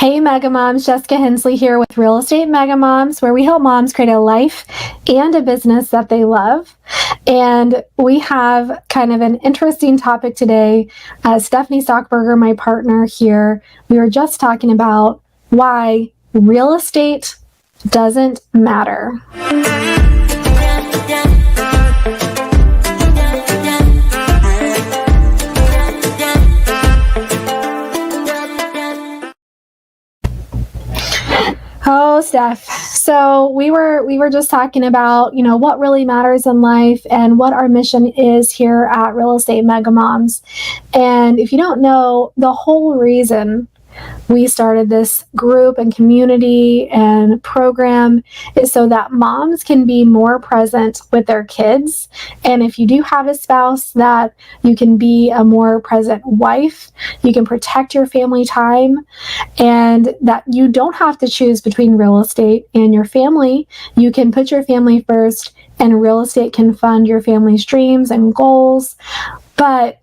Hey Mega Moms, Jessica Hensley here with Real Estate Mega Moms, where we help moms create a life and a business that they love. And we have kind of an interesting topic today. Stefanie Stockberger, my partner here, we were just talking about why real estate doesn't matter. Oh, Steph. So we were just talking about, what really matters in life and what our mission is here at Real Estate Mega Moms. And if you don't know, the whole reason we started this group and community and program is so that moms can be more present with their kids. And if you do have a spouse, that you can be a more present wife, you can protect your family time, and that you don't have to choose between real estate and your family. You can put your family first, and real estate can fund your family's dreams and goals. But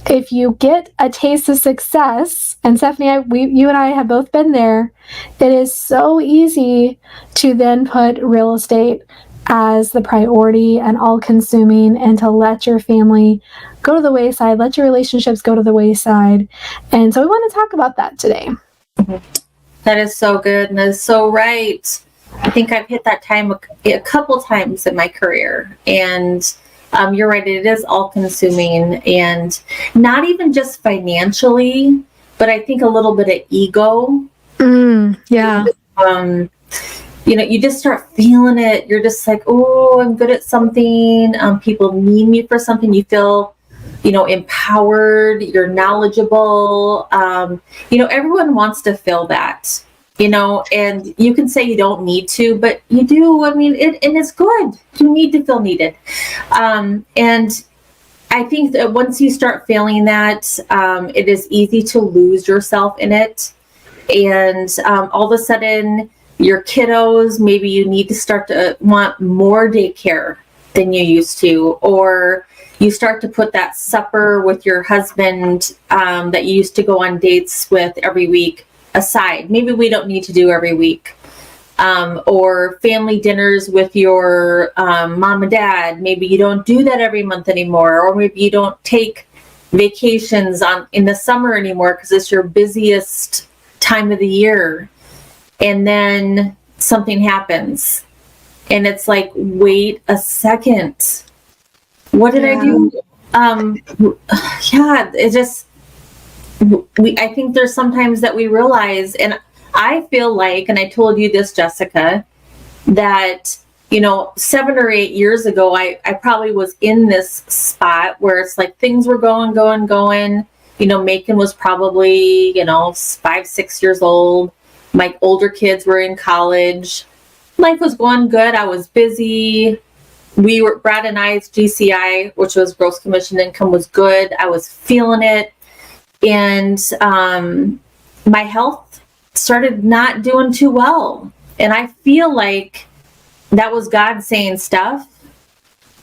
if you get a taste of success, and Stefanie, you and I have both been there, it is so easy to then put real estate as the priority and all-consuming, and to let your family go to the wayside, let your relationships go to the wayside. And so we want to talk about that today. That is so good, and that is so right. I think I've hit that time a couple times in my career, and you're right, it is all-consuming, and not even just financially, but I think a little bit of ego. Yeah. You just start feeling it. You're just like, oh, I'm good at something. People need me for something. You feel, empowered. You're knowledgeable. Everyone wants to feel that. And you can say you don't need to, but you do. I mean, and it's good. You need to feel needed. And I think that once you start feeling that, it is easy to lose yourself in it. And all of a sudden, your kiddos, maybe you need to start to want more daycare than you used to, or you start to put that supper with your husband that you used to go on dates with every week aside. Maybe we don't need to do every week. Or family dinners with your mom and dad. Maybe you don't do that every month anymore. Or maybe you don't take vacations in the summer anymore because it's your busiest time of the year. And then something happens. And it's like, wait a second. What did I do? It just... I think there's sometimes that we realize, and I feel like, and I told you this, Jessica, that, 7 or 8 years ago, I probably was in this spot where it's like things were going. Macon was probably, 5, 6 years old. My older kids were in college. Life was going good. I was busy. Brad and I's GCI, which was gross commission income, was good. I was feeling it. And my health started not doing too well. And I feel like that was God saying, Steph,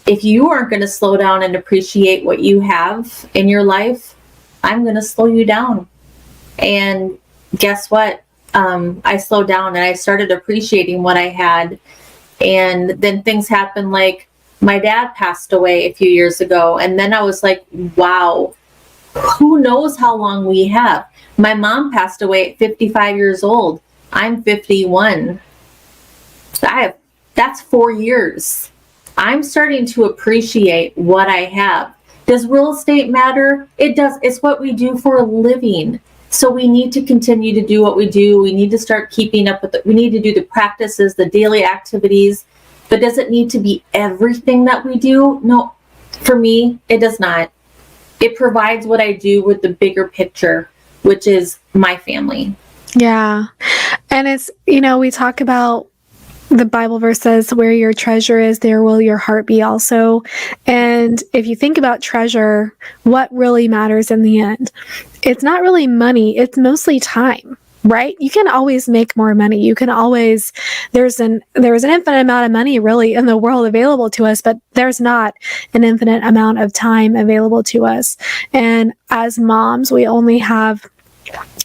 if you aren't going to slow down and appreciate what you have in your life, I'm going to slow you down. And guess what? I slowed down and I started appreciating what I had. And then things happened, like my dad passed away a few years ago. And then I was like, wow. Who knows how long we have? My mom passed away at 55 years old. I'm 51. That's 4 years. I'm starting to appreciate what I have. Does real estate matter? It does. It's what we do for a living. So we need to continue to do what we do. We need to start keeping up with it. We need to do the practices, the daily activities. But does it need to be everything that we do? No, for me, it does not. It provides what I do with the bigger picture, which is my family. Yeah. And it's, we talk about the Bible verse says, where your treasure is, there will your heart be also. And if you think about treasure, what really matters in the end? It's not really money. It's mostly time. Right? You can always make more money. You can always, there's an infinite amount of money really in the world available to us, but there's not an infinite amount of time available to us. And as moms, we only have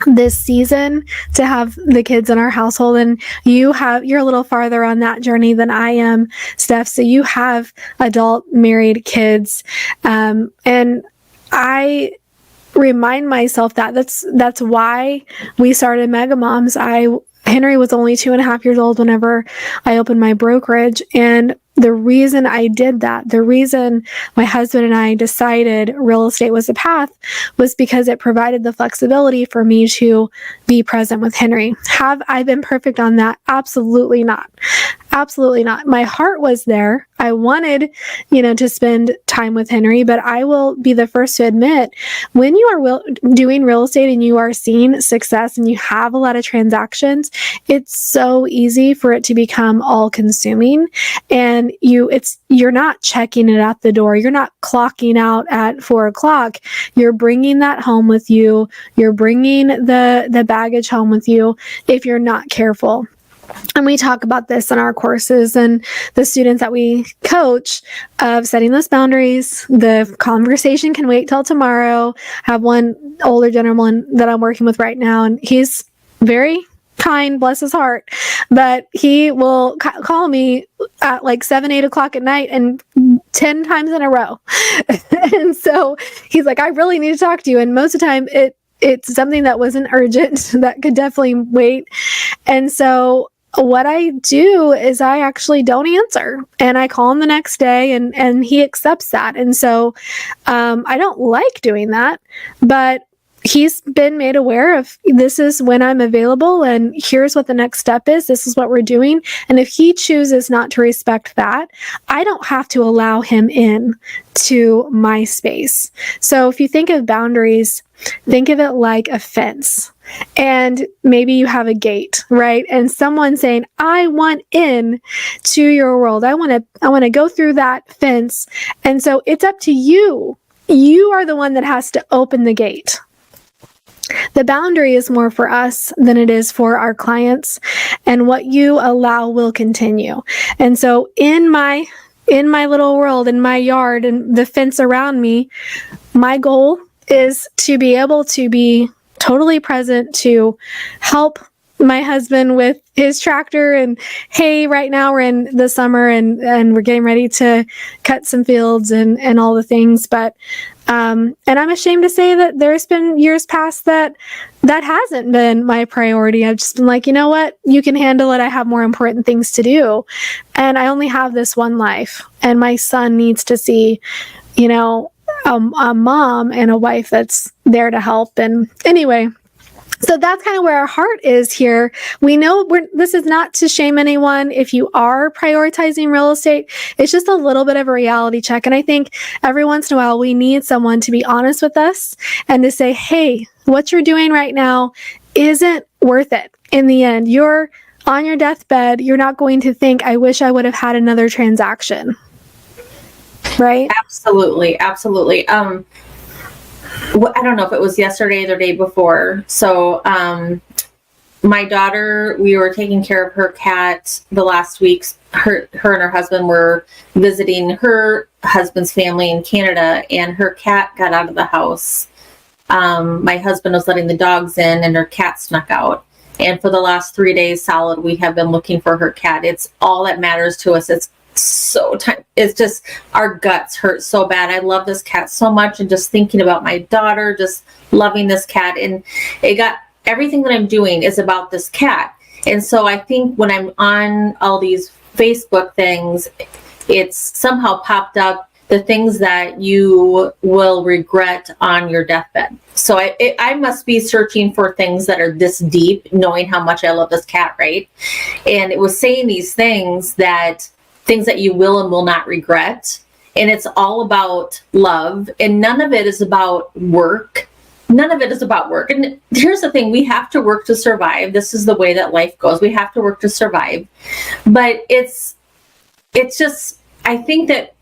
this season to have the kids in our household, and you're a little farther on that journey than I am, Steph. So you have adult married kids, and I remind myself that's why we started Mega Moms. Henry was only 2.5 years old whenever I opened my brokerage, and the reason I did that, the reason my husband and I decided real estate was the path, was because it provided the flexibility for me to be present with Henry. Have I been perfect on that? Absolutely not. Absolutely not. My heart was there. I wanted, to spend time with Henry, but I will be the first to admit, when you are doing real estate and you are seeing success and you have a lot of transactions, it's so easy for it to become all consuming. And you're not checking it at the door. You're not clocking out at 4:00. You're bringing that home with you. You're bringing the baggage home with you if you're not careful. And we talk about this in our courses and the students that we coach, of setting those boundaries. The conversation can wait till tomorrow. I have one older gentleman that I'm working with right now, and he's very kind, bless his heart, but he will call me at like 7-8 o'clock at night and 10 times in a row. And so he's like, I really need to talk to you. And most of the time it's something that wasn't urgent, that could definitely wait. And so what I do is I actually don't answer, and I call him the next day, and he accepts that. And so I don't like doing that, but he's been made aware of, this is when I'm available, and here's what the next step is. This is what we're doing. And if he chooses not to respect that, I don't have to allow him in to my space. So if you think of boundaries, think of it like a fence. And maybe you have a gate, right? And someone saying, I want in to your world. I want to go through that fence. And so it's up to you. You are the one that has to open the gate. The boundary is more for us than it is for our clients, and what you allow will continue. And so in my little world, in my yard and the fence around me, my goal is to be able to be totally present, to help my husband with his tractor. And hey, right now we're in the summer and we're getting ready to cut some fields and all the things. But and I'm ashamed to say that there's been years past that hasn't been my priority. I've just been like, you know what? You can handle it. I have more important things to do. And I only have this one life. And my son needs to see, a mom and a wife that's there to help. And anyway, so that's kind of where our heart is here. We know this is not to shame anyone if you are prioritizing real estate. It's just a little bit of a reality check. And I think every once in a while we need someone to be honest with us and to say, hey, what you're doing right now isn't worth it. In the end, you're on your deathbed. You're not going to think, I wish I would have had another transaction. Right? Absolutely. Absolutely. I don't know if it was yesterday or the day before. So, my daughter, we were taking care of her cat the last weeks. Her and her husband were visiting her husband's family in Canada, and her cat got out of the house. My husband was letting the dogs in, and her cat snuck out. And for the last 3 days solid, we have been looking for her cat. It's all that matters to us. It's just, our guts hurt so bad. I love this cat so much, and just thinking about my daughter, just loving this cat, and everything that I'm doing is about this cat. And so I think when I'm on all these Facebook things, it's somehow popped up the things that you will regret on your deathbed. So I must be searching for things that are this deep, knowing how much I love this cat, right? And it was saying these things that you will and will not regret. And it's all about love. And none of it is about work. None of it is about work. And here's the thing, we have to work to survive. This is the way that life goes. We have to work to survive. But it's just, I think that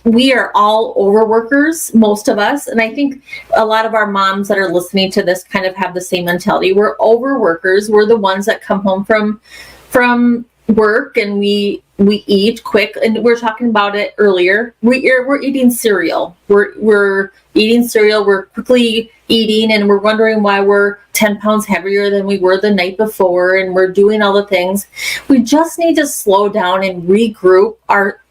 we are all overworkers, most of us. And I think a lot of our moms that are listening to this kind of have the same mentality. We're overworkers. We're the ones that come home from work, and we we eat quick, and we were talking about it earlier. We're eating cereal. We're eating cereal. We're quickly eating, and we're wondering why we're 10 pounds heavier than we were the night before, and we're doing all the things. We just need to slow down and regroup our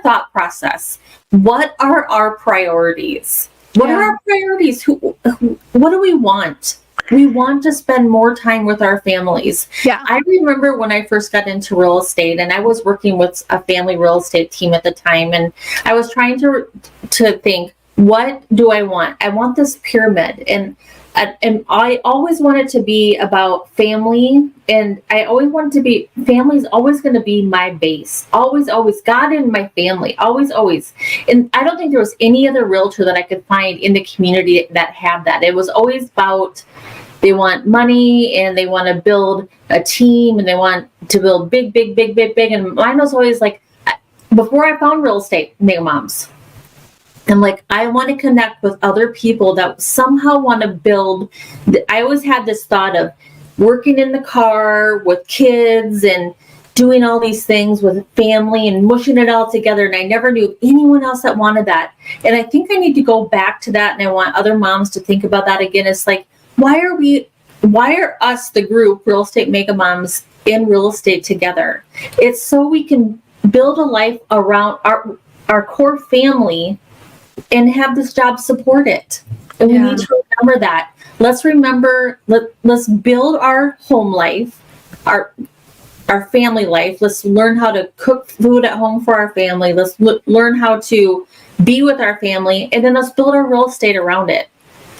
thought process. What are our priorities? What are our priorities? What do we want? We want to spend more time with our families. Yeah. I remember when I first got into real estate, and I was working with a family real estate team at the time, and I was trying to think, what do I want? I want this pyramid, and I always wanted to be about family, and I always wanted to be, family's always going to be my base. Always, God and my family, always. And I don't think there was any other realtor that I could find in the community that had that. It was always about, they want money, and they want to build a team, and they want to build big. And mine was always like, before I found real estate, mega moms. I'm like, I want to connect with other people that somehow want to build. I always had this thought of working in the car with kids and doing all these things with family and mushing it all together. And I never knew anyone else that wanted that. And I think I need to go back to that. And I want other moms to think about that again. It's like, why are us, the group, Real Estate Mega Moms, in real estate together? It's so we can build a life around our core family and have this job support it. And we need to remember that. Let's build our home life, our family life. Let's learn how to cook food at home for our family. Let's learn how to be with our family, and then let's build our real estate around it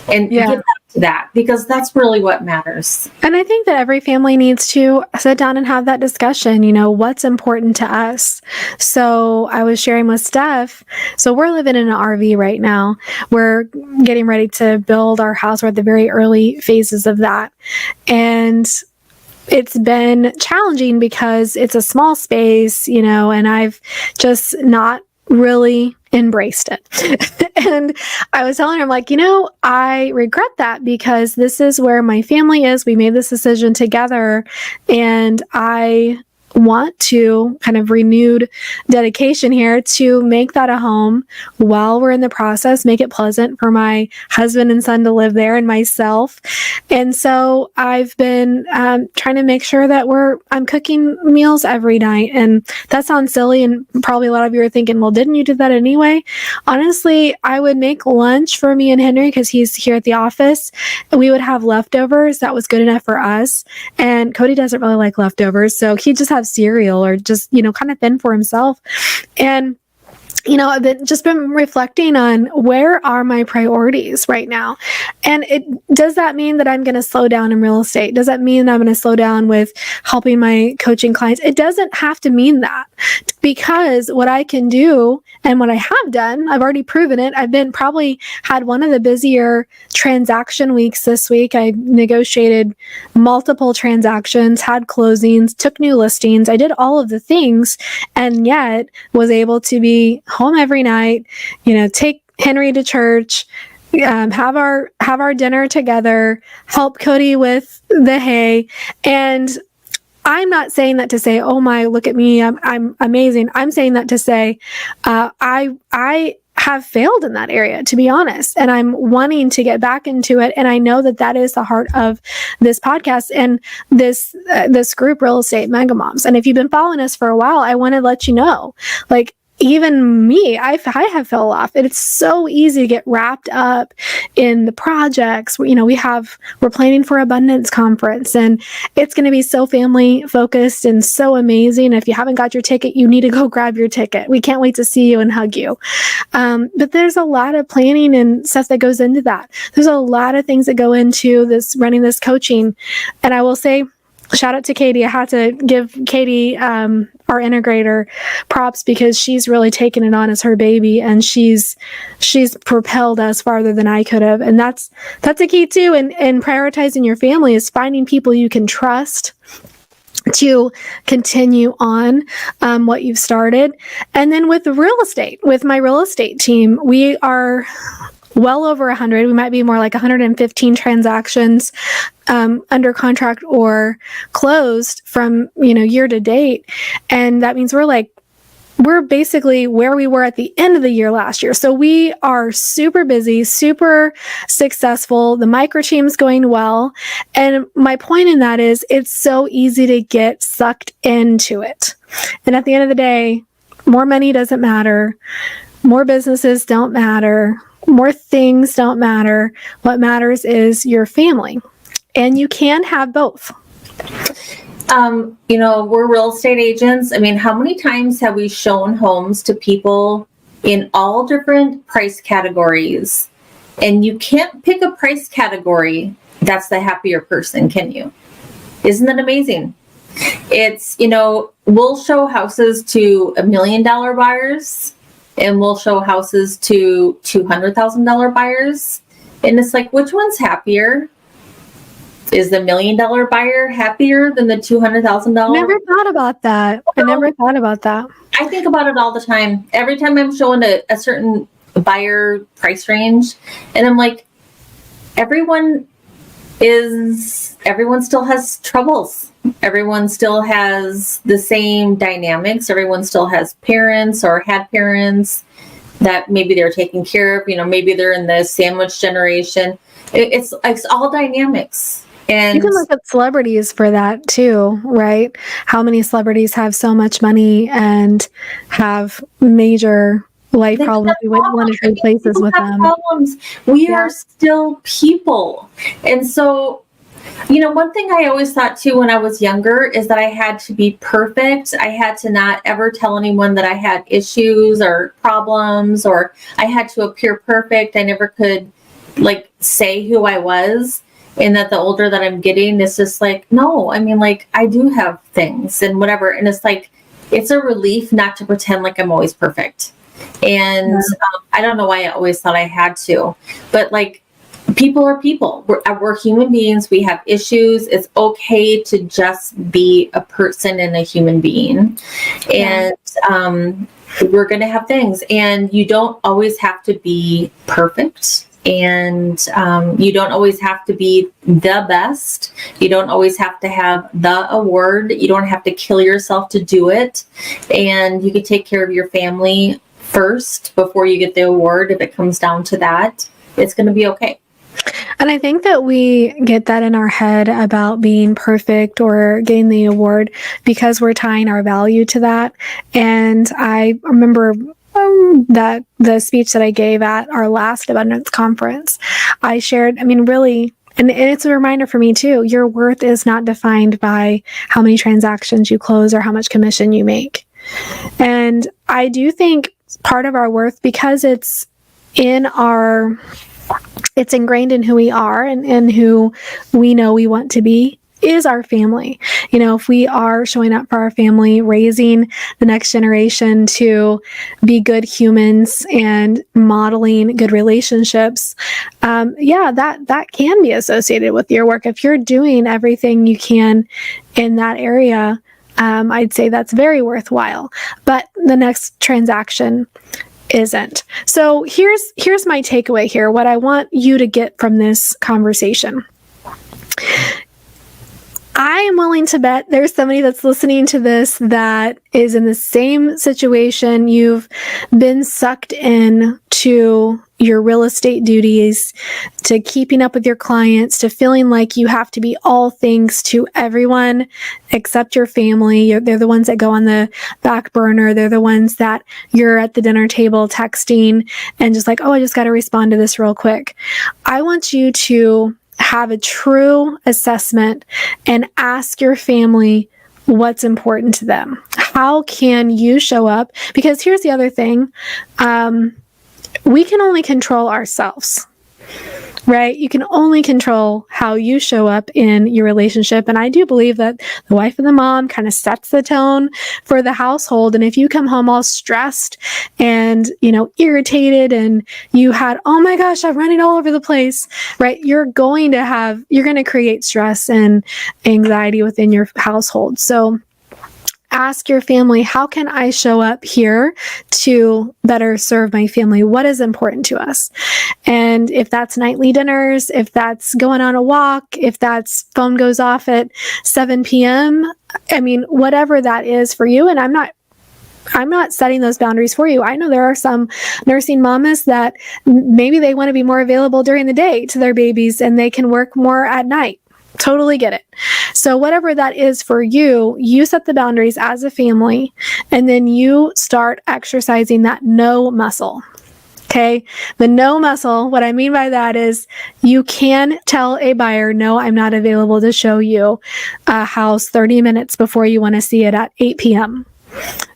and get back to that, because that's really what matters. And I think that every family needs to sit down and have that discussion, what's important to us. So I was sharing with Steph, so we're living in an RV right now. We're getting ready to build our house. We're at the very early phases of that. And it's been challenging because it's a small space, and I've just not really embraced it. And I was telling her, I'm like, I regret that, because this is where my family is. We made this decision together, and I want to kind of renewed dedication here to make that a home while we're in the process, make it pleasant for my husband and son to live there and myself. And so I've been trying to make sure that I'm cooking meals every night. And that sounds silly, and probably a lot of you are thinking, well, didn't you do that anyway? Honestly, I would make lunch for me and Henry because he's here at the office. We would have leftovers. That was good enough for us. And Cody doesn't really like leftovers, so he just have cereal or just, kind of thin for himself. And I've just been reflecting on where are my priorities right now. And does that mean that I'm going to slow down in real estate? Does that mean that I'm going to slow down with helping my coaching clients? It doesn't have to mean that, because what I can do and what I have done, I've already proven it. I've probably had one of the busier transaction weeks this week. I negotiated multiple transactions, had closings, took new listings. I did all of the things, and yet was able to be home every night, take Henry to church, have our dinner together, help Cody with the hay. And I'm not saying that to say, oh my, look at me, I'm amazing. I'm saying that to say, I have failed in that area, to be honest, and I'm wanting to get back into it. And I know that is the heart of this podcast and this group, Real Estate Mega Moms. And if you've been following us for a while, I want to let you know, like, even me, I have fell off. And it's so easy to get wrapped up in the projects. We're planning for Abundance Conference, and it's going to be so family focused and so amazing. If you haven't got your ticket, you need to go grab your ticket. We can't wait to see you and hug you. But there's a lot of planning and stuff that goes into that. There's a lot of things that go into running this coaching. And I will say, shout out to Katie. I had to give Katie, our integrator, props, because she's really taken it on as her baby, and she's propelled us farther than I could have. And that's a key too. And prioritizing your family is finding people you can trust to continue on what you've started. And then with real estate, with my real estate team, we are well over 100. We might be more like 115 transactions under contract or closed from, year to date. And that means we're basically where we were at the end of the year last year. So we are super busy, super successful. The micro team's going well. And my point in that is it's so easy to get sucked into it. And at the end of the day, more money doesn't matter. More businesses don't matter. More things don't matter. What matters is your family. And you can have both. We're real estate agents. I mean, how many times have we shown homes to people in all different price categories? And you can't pick a price category that's the happier person, can you? Isn't that amazing? It's, we'll show houses to $1 million buyers, and we'll show houses to $200,000 buyers. And it's like, which one's happier? Is the $1 million buyer happier than the $200,000? Never thought about that. I never thought about that. I think about it all the time. Every time I'm showing a certain buyer price range, and I'm like, everyone still has troubles. Everyone still has the same dynamics. Everyone still has parents or had parents that maybe they're taking care of. Maybe they're in the sandwich generation. It's all dynamics. And you can look at celebrities for that too, right? How many celebrities have so much money and have major life problems? We want to trade places with them. Problems. We are still people. And so, one thing I always thought too when I was younger is that I had to be perfect. I had to not ever tell anyone that I had issues or problems, or I had to appear perfect. I never could say who I was. And that the older that I'm getting, it's just no, I do have things and whatever. And it's a relief not to pretend like I'm always perfect. And I don't know why I always thought I had to, but people are people. We're human beings. We have issues. It's okay to just be a person and a human being. And we're going to have things. And you don't always have to be perfect. And you don't always have to be the best. You don't always have to have the award. You don't have to kill yourself to do it. And you can take care of your family first before you get the award. If it comes down to that, it's going to be okay. And I think that we get that in our head about being perfect or getting the award because we're tying our value to that. And I remember that the speech that I gave at our last abundance conference, I shared, really, and it's a reminder for me too, your worth is not defined by how many transactions you close or how much commission you make. And I do think part of our worth, because it's ingrained in who we are and who we know we want to be, is our family. If we are showing up for our family, raising the next generation to be good humans and modeling good relationships, that can be associated with your work. If you're doing everything you can in that area, I'd say that's very worthwhile. But the next transaction isn't. So here's my takeaway here. What I want you to get from this conversation. I am willing to bet there's somebody that's listening to this that is in the same situation. You've been sucked in to your real estate duties, to keeping up with your clients, to feeling like you have to be all things to everyone except your family. They're the ones that go on the back burner. They're the ones that you're at the dinner table texting and just I just got to respond to this real quick. I want you to have a true assessment and ask your family what's important to them. How can you show up? Because here's the other thing. We can only control ourselves, right? You can only control how you show up in your relationship. And I do believe that the wife and the mom kind of sets the tone for the household. And if you come home all stressed and, irritated and you had, oh my gosh, I'm running all over the place, right? You're going to create stress and anxiety within your household. So ask your family, how can I show up here to better serve my family? What is important to us? And if that's nightly dinners, if that's going on a walk, if that's phone goes off at 7 p.m., I mean, whatever that is for you. And I'm not setting those boundaries for you. I know there are some nursing mamas that maybe they want to be more available during the day to their babies and they can work more at night. Totally get it. So whatever that is for you, you set the boundaries as a family, and then you start exercising that no muscle. Okay. The no muscle, what I mean by that is you can tell a buyer, no, I'm not available to show you a house 30 minutes before you want to see it at 8 p.m.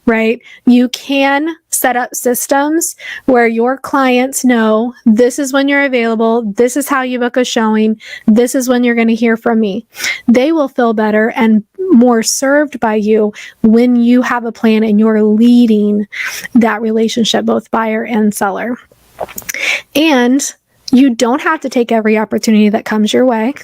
Right? You can set up systems where your clients know this is when you're available, this is how you book a showing, this is when you're going to hear from me. They will feel better and more served by you when you have a plan and you're leading that relationship, both buyer and seller. And you don't have to take every opportunity that comes your way.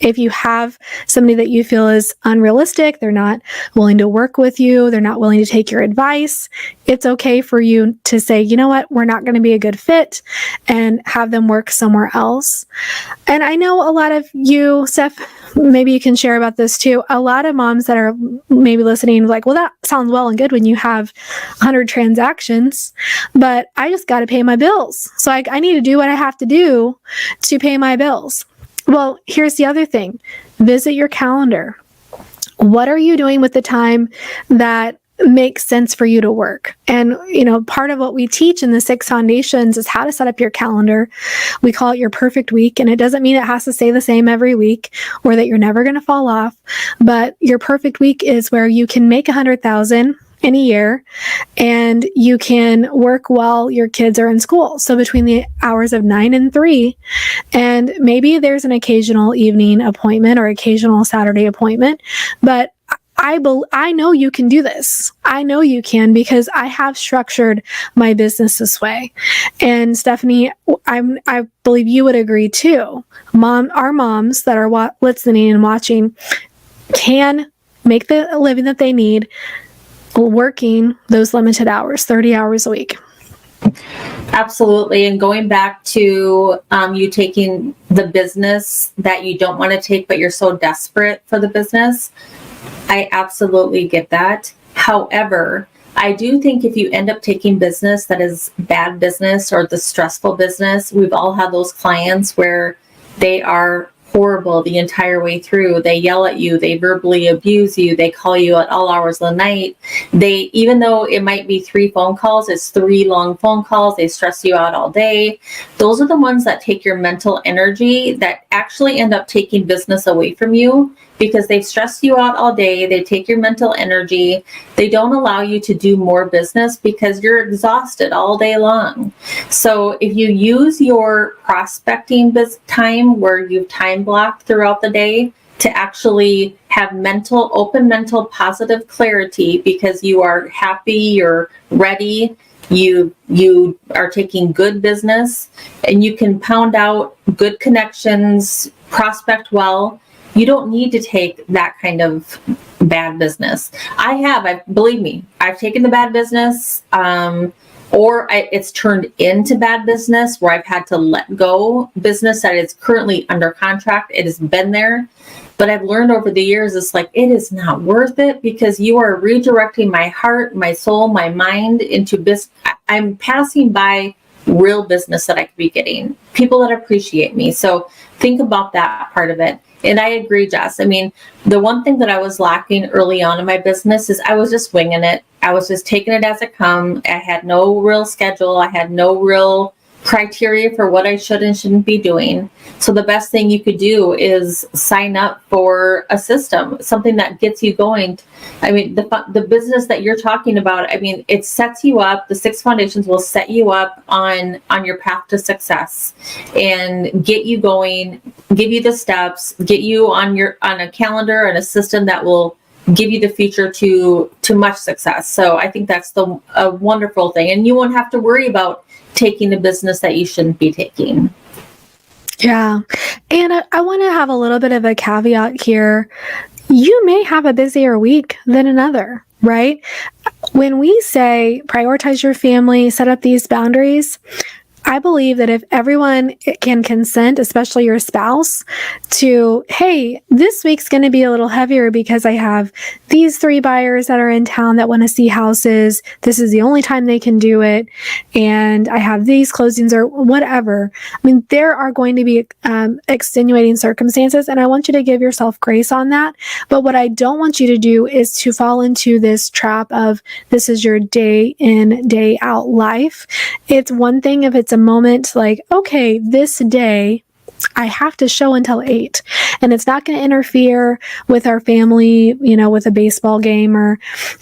If you have somebody that you feel is unrealistic, they're not willing to work with you, they're not willing to take your advice, it's okay for you to say, you know what, we're not going to be a good fit, and have them work somewhere else. And I know a lot of you, Steph, maybe you can share about this too. A lot of moms that are maybe listening like, well, that sounds well and good when you have 100 transactions, but I just got to pay my bills. So I need to do what I have to do to pay my bills. Well, here's the other thing. Visit your calendar. What are you doing with the time that makes sense for you to work? And, part of what we teach in the 6 foundations is how to set up your calendar. We call it your perfect week. And it doesn't mean it has to stay the same every week or that you're never going to fall off. But your perfect week is where you can make 100,000 in a year and you can work while your kids are in school. So between the hours of 9 and 3, and maybe there's an occasional evening appointment or occasional Saturday appointment, but I know you can do this. I know you can because I have structured my business this way. And Stefanie, I believe you would agree too. Our moms that are listening and watching can make the living that they need working those limited hours, 30 hours a week. Absolutely. And going back to you taking the business that you don't want to take, but you're so desperate for the business, I absolutely get that. However, I do think if you end up taking business that is bad business or the stressful business, we've all had those clients where they are horrible the entire way through. They yell at you, they verbally abuse you, they call you at all hours of the night. Even though it might be 3 phone calls, it's 3 long phone calls, they stress you out all day. Those are the ones that take your mental energy that actually end up taking business away from you because they stress you out all day, they take your mental energy, they don't allow you to do more business because you're exhausted all day long. So if you use your prospecting time where you've time blocked throughout the day to actually have open mental, positive clarity because you are happy, you're ready, you are taking good business, and you can pound out good connections, prospect well, you don't need to take that kind of bad business. Believe me, I've taken the bad business, it's turned into bad business where I've had to let go business that is currently under contract. It has been there, but I've learned over the years, it's like, it is not worth it because you are redirecting my heart, my soul, my mind into business. I'm passing by real business that I could be getting, people that appreciate me. So think about that part of it. And I agree, Jess. I mean, the one thing that I was lacking early on in my business is I was just winging it. I was just taking it as it come. I had no real schedule. I had no real criteria for what I should and shouldn't be doing. So the best thing you could do is sign up for a system, something that gets you going. I mean, the business that you're talking about, I mean, it sets you up. The 6 foundations will set you up on your path to success and get you going, give you the steps, get you on a calendar and a system that will give you the future to much success. So I think that's a wonderful thing. And you won't have to worry about taking a business that you shouldn't be taking. Yeah. And I want to have a little bit of a caveat here. You may have a busier week than another, right? when we say prioritize your family, set up these boundaries, I believe that if everyone can consent, especially your spouse, to, hey, this week's going to be a little heavier because I have these 3 buyers that are in town that want to see houses. This is the only time they can do it. And I have these closings or whatever. I mean, there are going to be extenuating circumstances, and I want you to give yourself grace on that. But what I don't want you to do is to fall into this trap of this is your day in, day out life. It's one thing if it's a moment like, okay, this day I have to show until 8, and it's not going to interfere with our family, with a baseball game or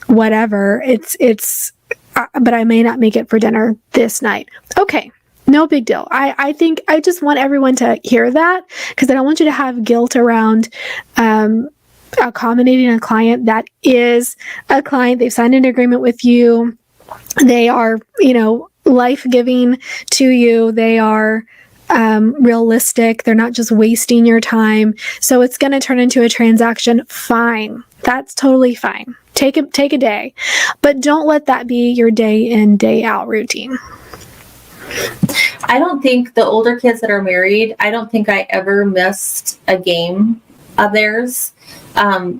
whatever. But I may not make it for dinner this night. Okay. No big deal. I think I just want everyone to hear that, because I don't want you to have guilt around, accommodating a client that is a client. They've signed an agreement with you. They are, life-giving to you. They are realistic. They're not just wasting your time. So it's going to turn into a transaction. Fine. That's totally fine. Take a day, but don't let that be your day in, day out routine. I don't think the older kids that are married, I don't think I ever missed a game of theirs.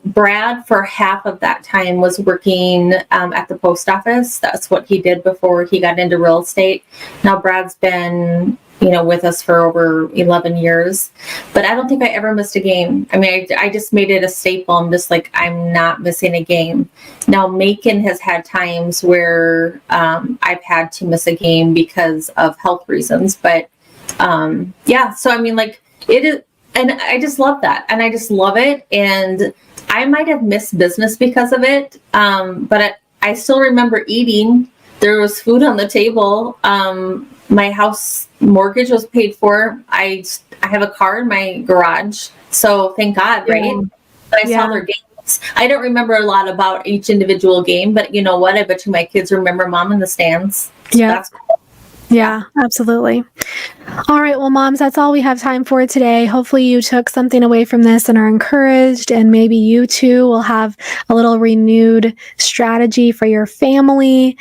Brad, for half of that time, was working at the post office. That's what he did before he got into real estate. Now Brad's been, with us for over 11 years, but I don't think I ever missed a game. I mean, I just made it a staple. I'm just like, I'm not missing a game. Now Macon has had times where I've had to miss a game because of health reasons, but yeah. So I mean, like, it is. And I just love that. And I just love it. And I might have missed business because of it. But I still remember eating. There was food on the table. My house mortgage was paid for. I have a car in my garage. So thank God, right? Yeah. But I saw their games. I don't remember a lot about each individual game. But you know what? I bet you my kids remember Mom in the stands. So Yeah. that's cool. Yeah, absolutely. All right. Well, moms, that's all we have time for today. Hopefully you took something away from this and are encouraged, and maybe you too will have a little renewed strategy for your family.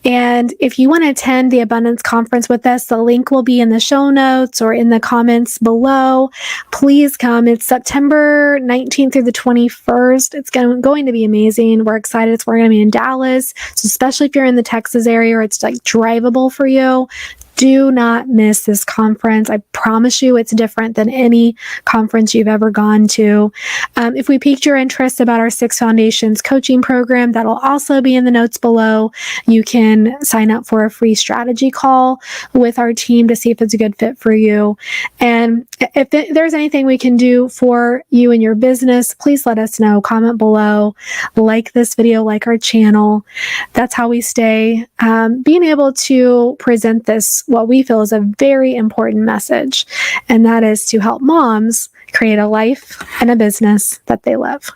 And if you want to attend the Abundance Conference with us, the link will be in the show notes or in the comments below. Please come. It's September 19th through the 21st. It's going to be amazing. We're excited. We're going to be in Dallas. So especially if you're in the Texas area or it's like drivable for you, do not miss this conference. I promise you it's different than any conference you've ever gone to. If we piqued your interest about our 6 Foundations coaching program, that'll also be in the notes below. You can sign up for a free strategy call with our team to see if it's a good fit for you. And if there's anything we can do for you and your business, please let us know. Comment below, like this video, like our channel. That's how we stay being able to present this, what we feel is a very important message, and that is to help moms create a life and a business that they love.